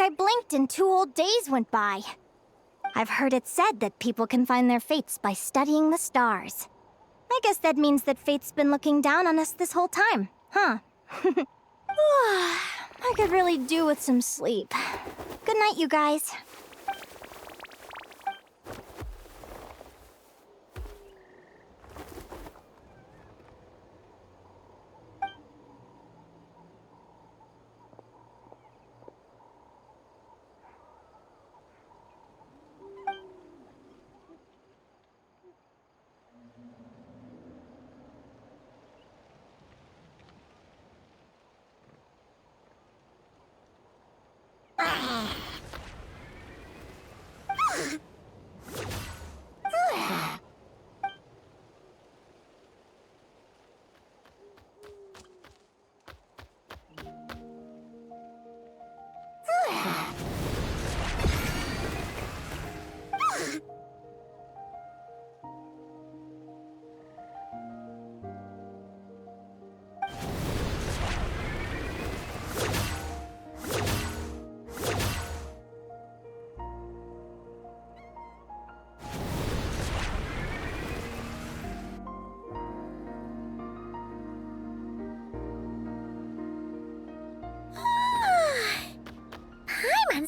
I blinked and 2 whole days went by. I've heard it said that people can find their fates by studying the stars. I guess that means that fate's been looking down on us this whole time, huh? I could really do with some sleep. Good night, you guys.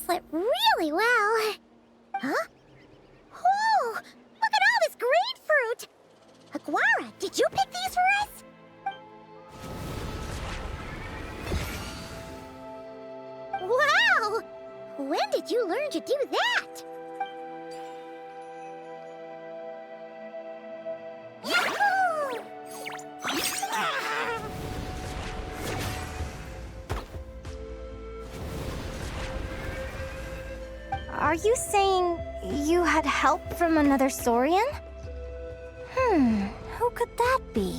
Slept really well. Huh? Oh, look at all this grapefruit! Aguara, did you pick these for us? Wow! When did you learn to do that? Yahoo! Are you saying you had help from another Saurian? Who could that be?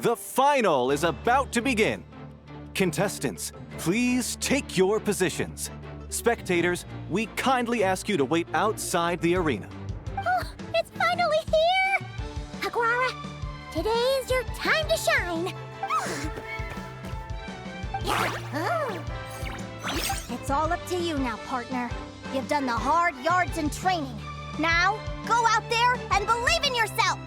The final is about to begin. Contestants, please take your positions. Spectators, we kindly ask you to wait outside the arena. Oh, it's finally here! Aguara, today's your time to shine! It's all up to you now, partner. You've done the hard yards in training. Now, go out there and believe in yourself!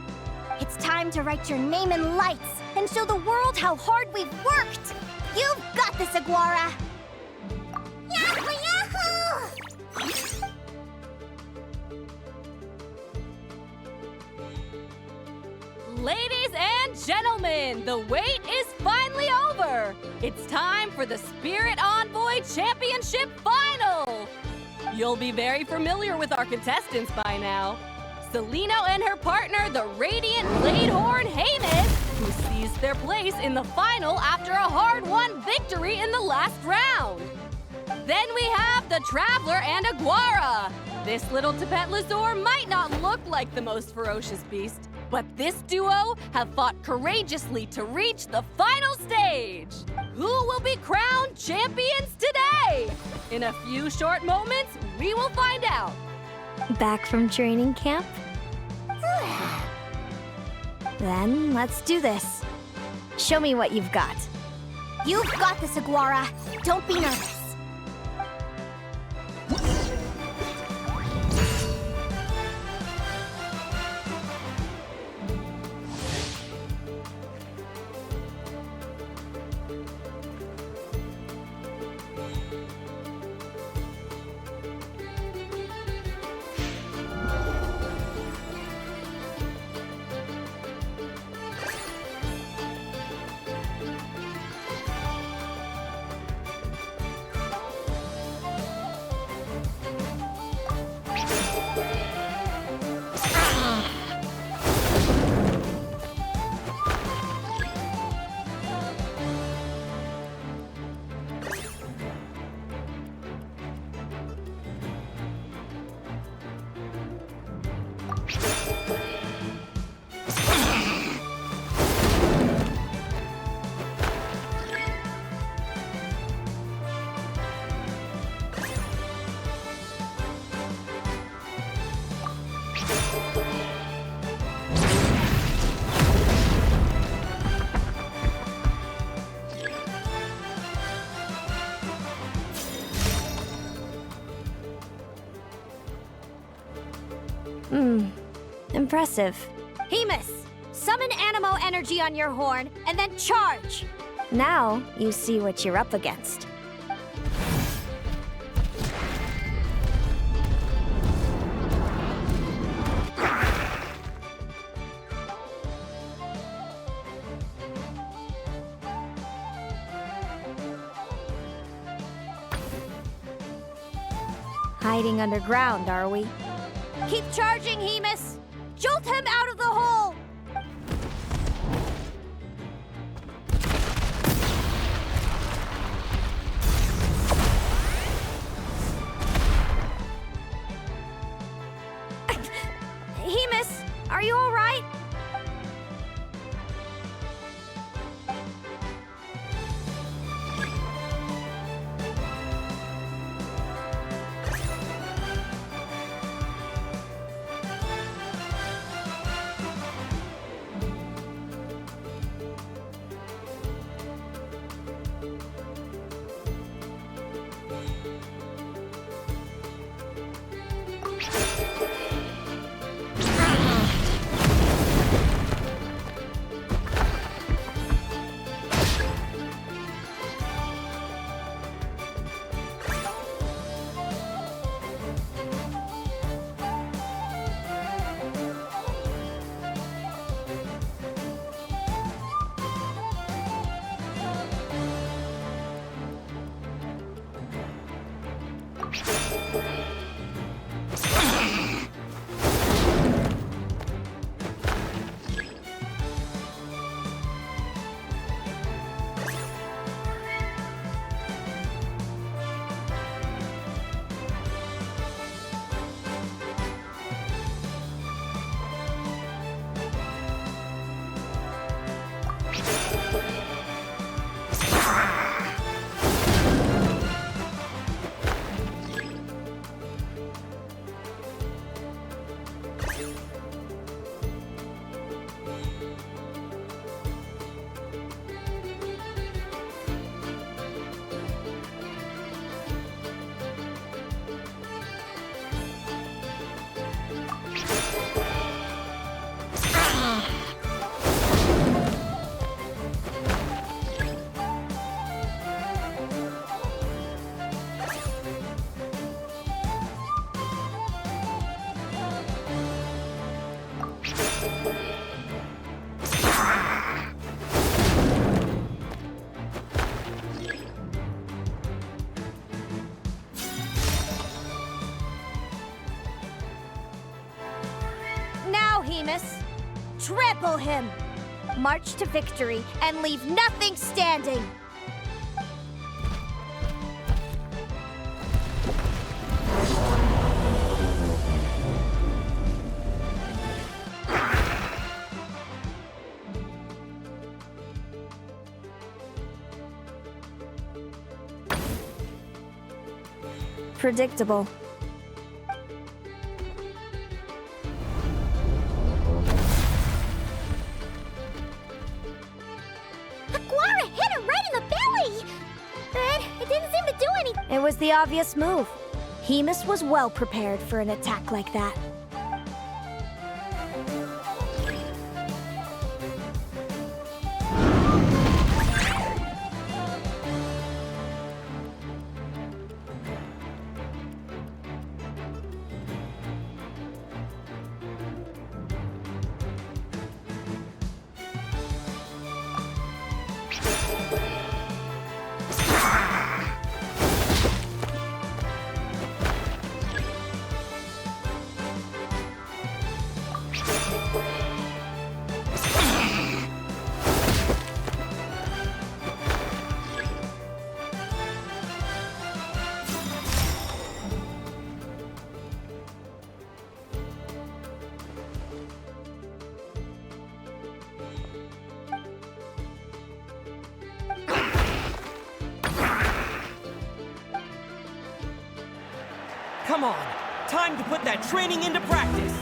It's time to write your name in lights and show the world how hard we've worked! You've got this, Aguara! Yahoo! Yahoo! Ladies and gentlemen, the wait is finally over! It's time for the Spirit Envoy Championship Final! You'll be very familiar with our contestants by now. Celino and her partner, the Radiant Bladehorn Heyman, who seized their place in the final after a hard-won victory in the last round. Then we have the Traveler and Aguara. This little Tapetlasaur might not look like the most ferocious beast, but this duo have fought courageously to reach the final stage. Who will be crowned champions today? In a few short moments, we will find out. Back from training camp? Then let's do this. Show me what you've got. You've got this, Aguara. Don't be nervous. Impressive. Hemus, summon Animo energy on your horn, and then charge! Now you see what you're up against. Hiding underground, are we? Keep charging, Hemus! Jolt him out of the hole! Hemus, are you all right? Now, Hemus, trample him! March to victory and leave nothing standing! Predictable. Aguara hit him right in the belly! But it didn't seem to do anything. It was the obvious move. Hemus was well prepared for an attack like that. Come on! Time to put that training into practice!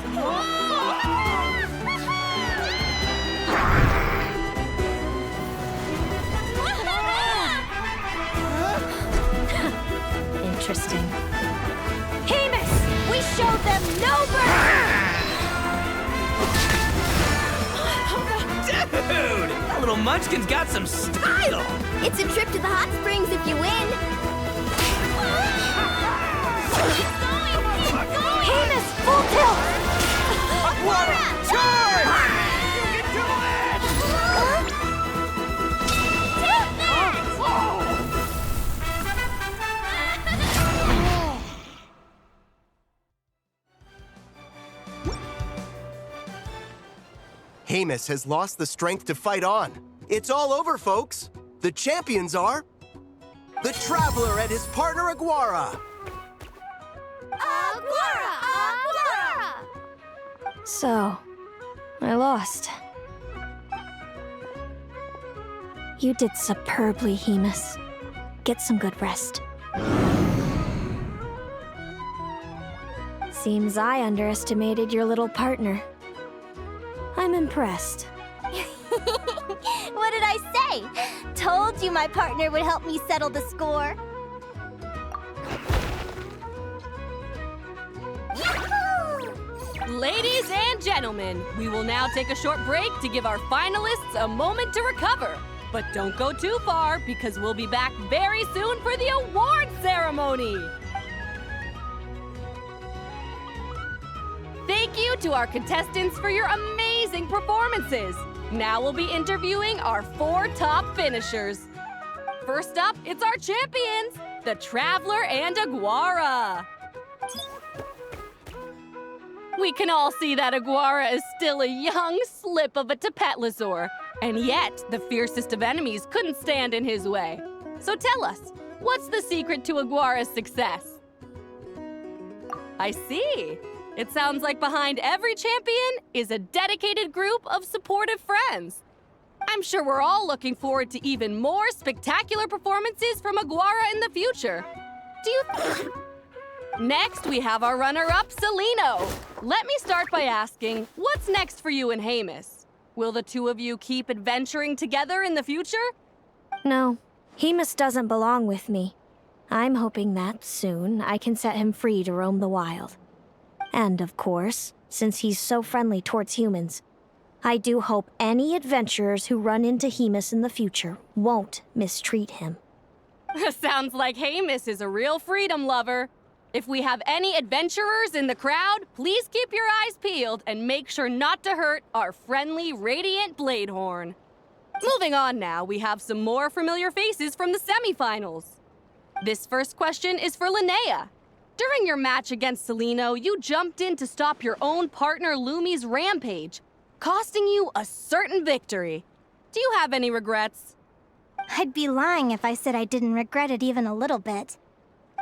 Interesting. Hemus, we showed them no mercy! That little munchkin's got some style! It's a trip to the hot springs if you win. Heinous, full tilt! Aguara, charge! Hamus has lost the strength to fight on. It's all over, folks. The champions are the Traveler and his partner Aguara. So, I lost. You did superbly, Hemus. Get some good rest. Seems I underestimated your little partner. I'm impressed. What did I say? Told you my partner would help me settle the score. Ladies and gentlemen, we will now take a short break to give our finalists a moment to recover. But don't go too far, because we'll be back very soon for the award ceremony. Thank you to our contestants for your amazing performances. Now we'll be interviewing our 4 top finishers. First up, it's our champions, the Traveler and Aguara. We can all see that Aguara is still a young slip of a Tapetlosaur, and yet the fiercest of enemies couldn't stand in his way. So tell us, what's the secret to Aguara's success? I see. It sounds like behind every champion is a dedicated group of supportive friends. I'm sure we're all looking forward to even more spectacular performances from Aguara in the future. Do you... Next, we have our runner-up, Celino. Let me start by asking, what's next for you and Hamus? Will the two of you keep adventuring together in the future? No, Hemus doesn't belong with me. I'm hoping that soon I can set him free to roam the wild. And of course, since he's so friendly towards humans, I do hope any adventurers who run into Hemus in the future won't mistreat him. Sounds like Hamus is a real freedom lover. If we have any adventurers in the crowd, please keep your eyes peeled and make sure not to hurt our friendly, radiant Bladehorn. Moving on now, we have some more familiar faces from the semifinals. This first question is for Linnea. During your match against Celino, you jumped in to stop your own partner Lumi's rampage, costing you a certain victory. Do you have any regrets? I'd be lying if I said I didn't regret it even a little bit.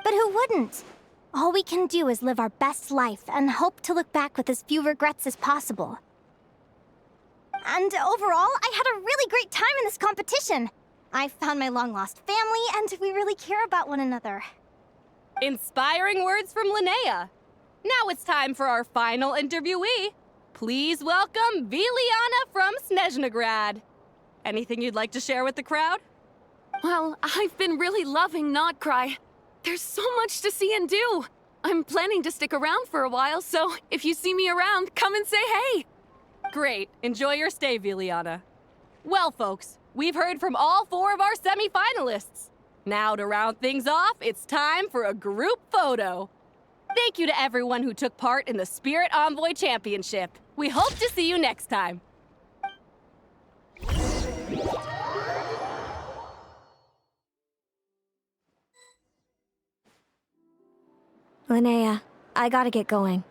But who wouldn't? All we can do is live our best life and hope to look back with as few regrets as possible. And overall, I had a really great time in this competition. I found my long-lost family, and we really care about one another. Inspiring words from Linnea. Now it's time for our final interviewee. Please welcome Viliana from Snezhnegrad. Anything you'd like to share with the crowd? Well, I've been really loving Not Cry. There's so much to see and do. I'm planning to stick around for a while, so if you see me around, come and say hey. Great. Enjoy your stay, Viliana. Well, folks, we've heard from all 4 of our semi-finalists. Now, to round things off, it's time for a group photo. Thank you to everyone who took part in the Spirit Envoy Championship. We hope to see you next time. Linnea, I gotta get going.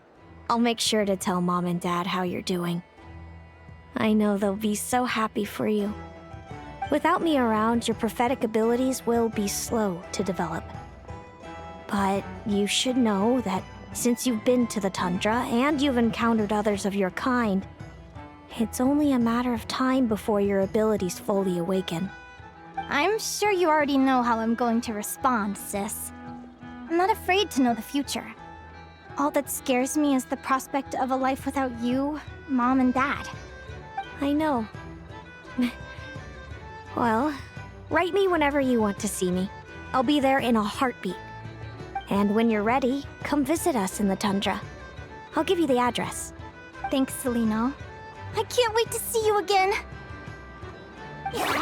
I'll make sure to tell Mom and Dad how you're doing. I know they'll be so happy for you. Without me around, your prophetic abilities will be slow to develop. But you should know that since you've been to the tundra and you've encountered others of your kind, it's only a matter of time before your abilities fully awaken. I'm sure you already know how I'm going to respond, sis. I'm not afraid to know the future. All that scares me is the prospect of a life without you, Mom, and Dad. I know. Well, write me whenever you want to see me. I'll be there in a heartbeat. And when you're ready, come visit us in the tundra. I'll give you the address. Thanks, Celino. I can't wait to see you again. Yeah?